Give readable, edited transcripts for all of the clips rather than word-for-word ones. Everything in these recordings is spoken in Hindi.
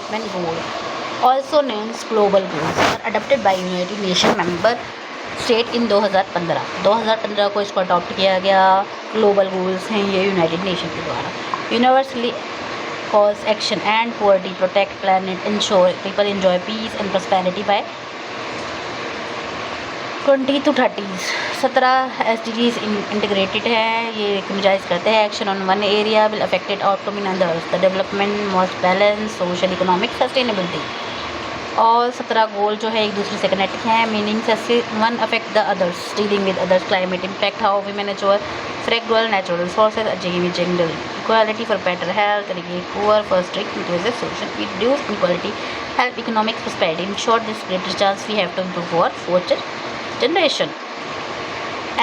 Development Goal, also known as Global Goals, are adopted by United Nations member state in 2015 को इसको अडॉप्ट किया गया। ग्लोबल गोल्स हैं ये यूनाइटेड नेशन के द्वारा। Universally cause action end poverty, protect planet, ensure people enjoy peace and prosperity by 20 to 30। 17 SDGs integrated है। ये रिकमेंडाइज करते हैं action on one area will affected outcome in others, the development must balance social economic sustainability. और 17 गोल जो है एक दूसरे से कनेक्ट हैं, meaning one affect the others, dealing with others, climate impact, how we manage our fragile natural resources, achieving gender equality for better health, alleviate poor, first strict inclusive social, reduce inequality, help economic prosperity, in short this greater chance we have to improve our future generation.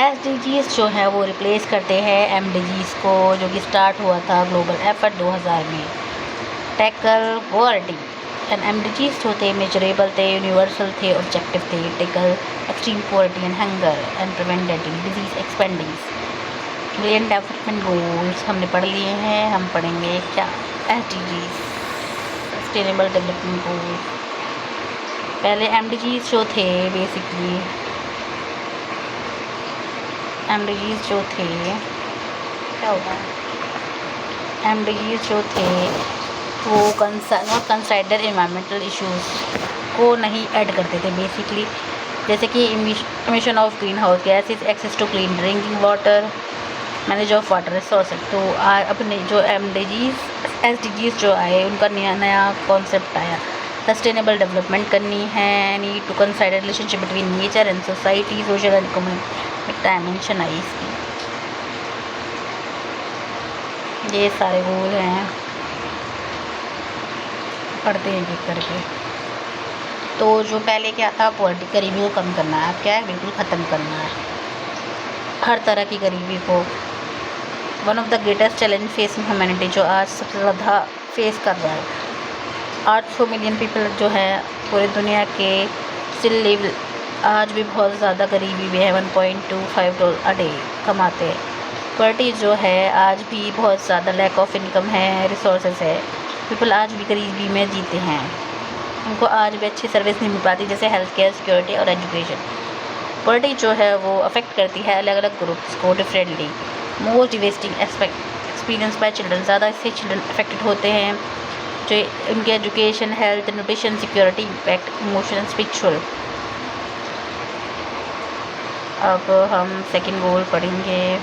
SDGs जो है वो रिप्लेस करते हैं MDGs को, जो कि स्टार्ट हुआ था ग्लोबल एफर्ट 2000 में। टैकल पॉवर्टी एंड MDGs जो थे मेजरेबल थे, यूनिवर्सल थे, ऑब्जेक्टिव थे। Tackle extreme poverty and hunger and prevent disease expendings. Million development goals हमने पढ़ लिए हैं, हम पढ़ेंगे क्या SDGs, सस्टेनेबल डेवलपमेंट गोल्स। पहले MDGs जो थे बेसिकली MDGs जो थे क्या होगा, MDGs जो थे वो नॉट कंसाइडर इन्वायरमेंटल इश्यूज़ को नहीं ऐड करते थे बेसिकली, जैसे कि emission of green house gases, access to clean drinking water, manage of water resources. तो अपने जो SDGs जो आए उनका नया कॉन्सेप्ट आया, सस्टेनेबल डेवलपमेंट करनी है, need to consider relationship between nature and society, social and economic dimension आई इसकी। ये सारे गोल हैं, पढ़ते हैं एक करके। तो जो पहले क्या था, पॉवर्टी, गरीबी को कम करना है, अब क्या है, बिल्कुल ख़त्म करना है हर तरह की गरीबी को। One of the greatest challenge facing humanity, जो आज सबसे ज़्यादा फेस कर रहा है। 800 मिलियन पीपल जो है पूरी दुनिया के स्टिल लिव, आज भी बहुत ज़्यादा गरीबी भी है, $1.25 अ डे कमाते हैं। पॉवर्टी जो है आज भी बहुत ज़्यादा लैक ऑफ इनकम है, रिसोर्सेज है, पीपल आज भी गरीबी में जीते हैं, उनको आज भी अच्छी सर्विस नहीं मिल पाती, जैसे हेल्थ केयर, सिक्योरिटी और एजुकेशन। पॉवर्टी जो है वो अफेक्ट करती है अलग अलग ग्रुप्स को differently. Most devastating experience by children, ज़्यादा इससे चिल्ड्रन अफेक्टेड होते हैं, जो उनके education, health, nutrition, security, impact, emotional, spiritual. अब हम सेकंड गोल पढ़ेंगे।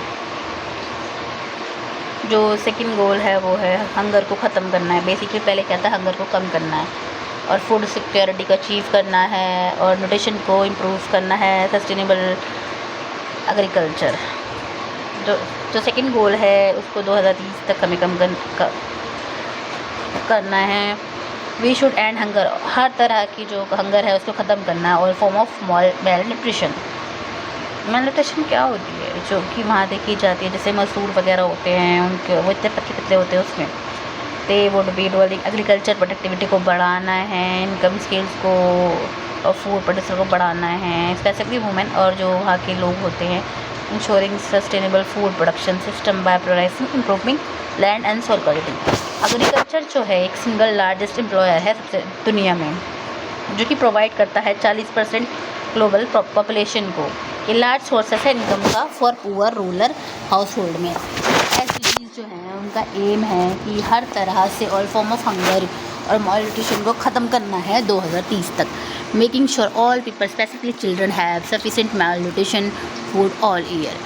जो सेकंड गोल है वो है हंगर को ख़त्म करना है। बेसिकली पहले क्या था, हंगर को कम करना है और फूड सिक्योरिटी को अचीव करना है और न्यूट्रिशन को इम्प्रूव करना है, सस्टेनेबल एग्रीकल्चर। जो सेकंड गोल है उसको 2030 तक हमें कम करना है। वी शुड एंड हंगर, हर तरह की जो हंगर है उसको ख़त्म करना है। और फॉर्म ऑफ मेल न्यूट्रिशन क्या होती है, जो कि वहाँ देखी जाती है, जैसे मसूर वगैरह होते हैं उनके, वो इतने पतले पतले होते हैं उसमें। They would be doing agriculture productivity को बढ़ाना है, इनकम स्किल्स को और फूड प्रोड्यूसर को बढ़ाना है, स्पेसिफिकली वुमेन और जो वहाँ के लोग होते हैं। Ensuring sustainable food production system by prioritising improving land and soil quality. Agriculture जो है एक सिंगल लार्जेस्ट एम्प्लॉयर है सबसे दुनिया में, जो कि प्रोवाइड करता है 40% ग्लोबल पॉपुलेशन को। ये लार्ज सोर्सेस है इनकम का for poor rural house hold में। SDGs जो हैं उनका एम है कि हर तरह से ऑल फॉर्म ऑफ हंगर और माल न्यूट्रिशन को ख़त्म करना है 2030 तक, making sure all people specifically children have sufficient malnutrition food all year.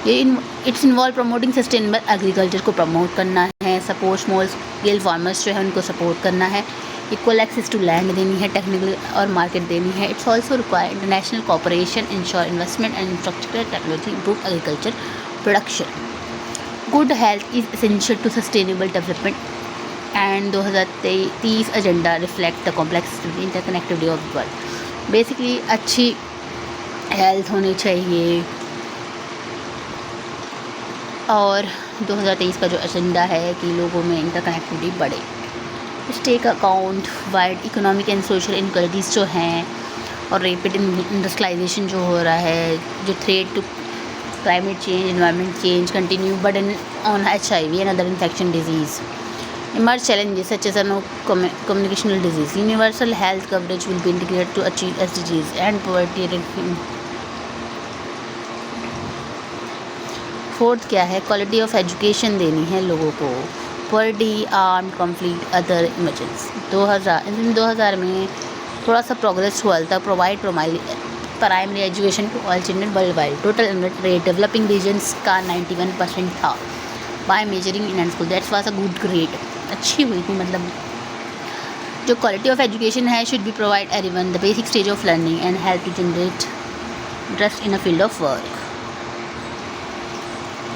ये it's involve promoting sustainable agriculture को प्रमोट करना है, सपोर्ट स्मॉल स्केल फार्मर्स जो है उनको सपोर्ट करना है, इक्वल एक्सेस टू लैंड देनी है, टेक्निकल और मार्केट देनी है। It's also require international cooperation, ensure investment and infrastructure technology, improve agriculture production. Good health is essential to sustainable development and 2030 agenda reflect the complexity interconnectivity of world. Basically अच्छी हेल्थ होनी चाहिए और 2023 का जो एजेंडा है कि लोगों में इंटरकनेक्टिविटी बढ़े। Take account wide economic and social inequalities जो हैं और रेपिड इंडस्ट्रियलाइजेशन जो हो रहा है, जो threat to climate change, environment change, continue burden on HIV and other infection disease. Emerge challenges such as communicational disease. Universal health coverage will be integrated to achieve SDGs and poverty reduction. Fourth क्या है, क्वालिटी ऑफ एजुकेशन देनी है लोगों को. Poverty, arm conflict, other emergency. 2000 में थोड़ा सा प्रोग्रेस हुआ था. Provide primary education to all children world wide. Total enrolment rate developing regions का 91% था by measuring in school. That's was a good grade. अच्छी हुई थी. मतलब जो क्वालिटी ऑफ एजुकेशन है should be provide everyone the basic stage of learning and help to generate interest in a field of work.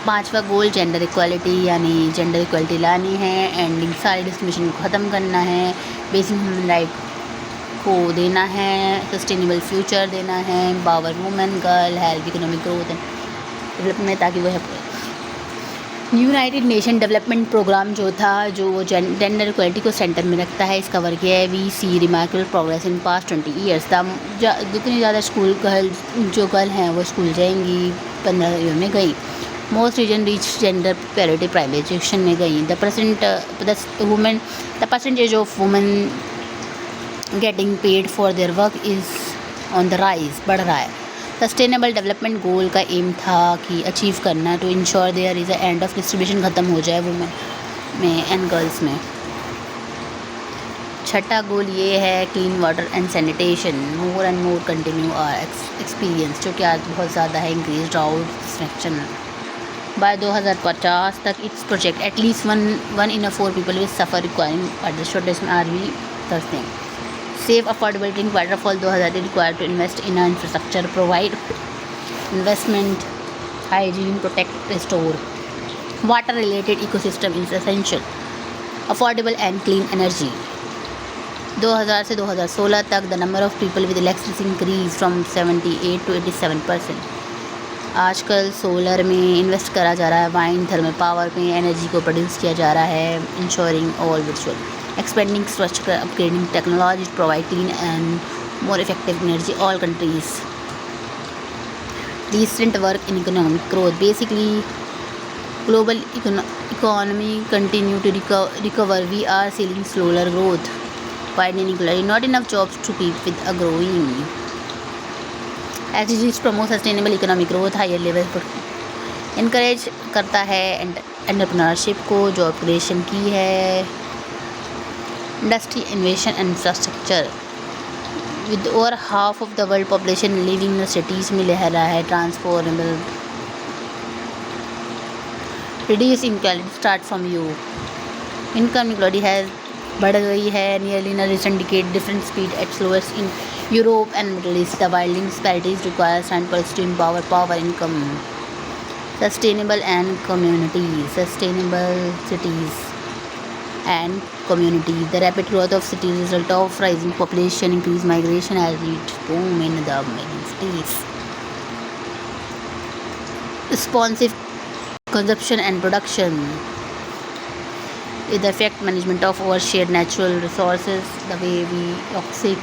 5वां गोल जेंडर इक्वालिटी, यानी जेंडर इक्वालिटी लानी है. एंडिंग सारी डिस्क्रिमिनेशन को ख़त्म करना है. बेसिक ह्यूमन राइट को देना है. सस्टेनेबल फ्यूचर देना है. Power women, girl, health, economic growth and development, ताकि वो है. यूनाइटेड नेशन डेवलपमेंट प्रोग्राम जो था, जो वो जेंडर इक्वालिटी को सेंटर में रखता है, इस कवर किया है. We see remarkable progress in past 20 years. जितनी ज़्यादा स्कूल गर्ल हैं वो स्कूल जाएंगी, 15 ईयर में गई. Most region reach gender parity primary education में गई. The percentage of women getting paid for their work is on the rise, बढ़ रहा है. सस्टेनेबल डेवलपमेंट गोल का एम था कि अचीव करना to ensure there is a end of distribution ख़त्म हो जाए वुमेन में एंड गर्ल्स में. छठा गोल ये है clean water and sanitation. More and more continue our experience, जो कि आज बहुत ज़्यादा है, इंक्रीज ड्राउट डिस्ट्रैक्शन. बाय 2050 तक its project at least one in 4 people will suffer requiring water shortage में आर वी करते हैं. Safe affordable drink water for 2030 required to invest in infrastructure, provide investment, hygiene, protect, restore water related ecosystem is essential. Affordable and clean energy. 2000 से 2016 तक the number of people with electricity increase from 78 to 87%. आजकल सोलर में इन्वेस्ट करा जा रहा है. वाइंड थर्मल पावर में एनर्जी को प्रोड्यूस किया जा रहा है. Ensuring all visual expanding structure, upgrading technology to provide clean and more effective energy all countries. Recent work in economic growth. Basically, global economy continue to recover. We are seeing slower growth, widening inequality, not enough jobs to keep with a growing. SDGs promote sustainable economic growth, higher level पर encourage करता है एंटरप्रेन्योरशिप को, जॉब क्रिएशन की है. Industry, innovation and infrastructure. With over half of the world population living in cities में रह रहा है. Transformable. Reduce inequality start from you. Income equality है बढ़ गई है nearly in recent decade. Different speed at slowest in Europe and Middle East. The widening disparities require stand policy to empower power income. Sustainable and community. Sustainable cities and community. The rapid growth of cities is a result of rising population, increased migration has reached boom in the many cities. Responsive consumption and production. It affect management of overshared natural resources, the way we toxic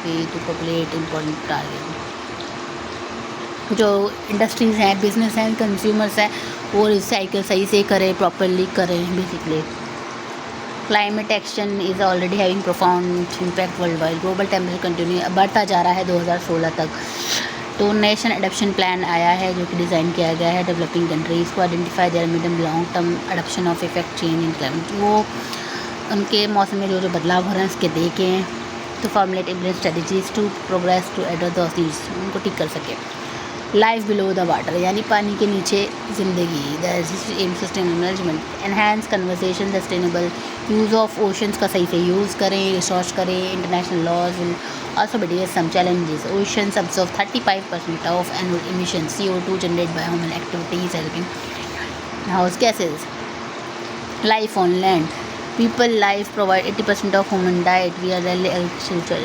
way to populate important target. जो इंडस्ट्रीज़ हैं, बिजनेस हैं, कंज्यूमर्स हैं, वो रिसाइकिल सही से करें, प्रॉपरली करें. Basically climate action is already having profound impact world wide. Global temperature continue बढ़ता जा रहा है 2016 तक. तो नेशन एडप्शन प्लान आया है जो कि डिज़ाइन किया गया है डेवलपिंग कंट्रीज़ को identify there medium long term adaption of effect change in climate. वो उनके मौसम में जो बदलाव हो रहे हैं उसके देखें. तो formulate implement strategies to progress to address those needs, उनको ठीक कर सके. लाइफ बिलो द वाटर, यानी पानी के नीचे ज़िंदगी. The aim sustainable management. Enhance conversation. Sustainable use of oceans का सही से यूज़ करें, रिसोर्स करें. International laws will also mitigate some challenges. Oceans absorb 35% of annual emissions CO2 generated by human activities, helping house gases. Life on land. People life provide 80% of human diet. We are rarely agricultural.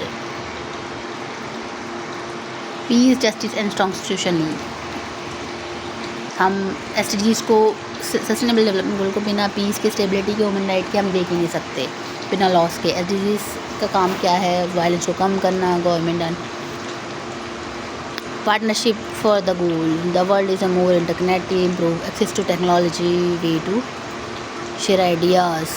Peace, justice and strong institution. हम SDGs को सस्टेनेबल डेवलपमेंट गोल को बिना पीस के, स्टेबिलिटी के, ह्यूमन राइट के हम देख ही नहीं सकते, बिना लॉस के. SDGs का काम क्या है? वायलेंस को कम करना, government and partnership for the goal. The world is a more interconnected, improve access to technology, way to share ideas.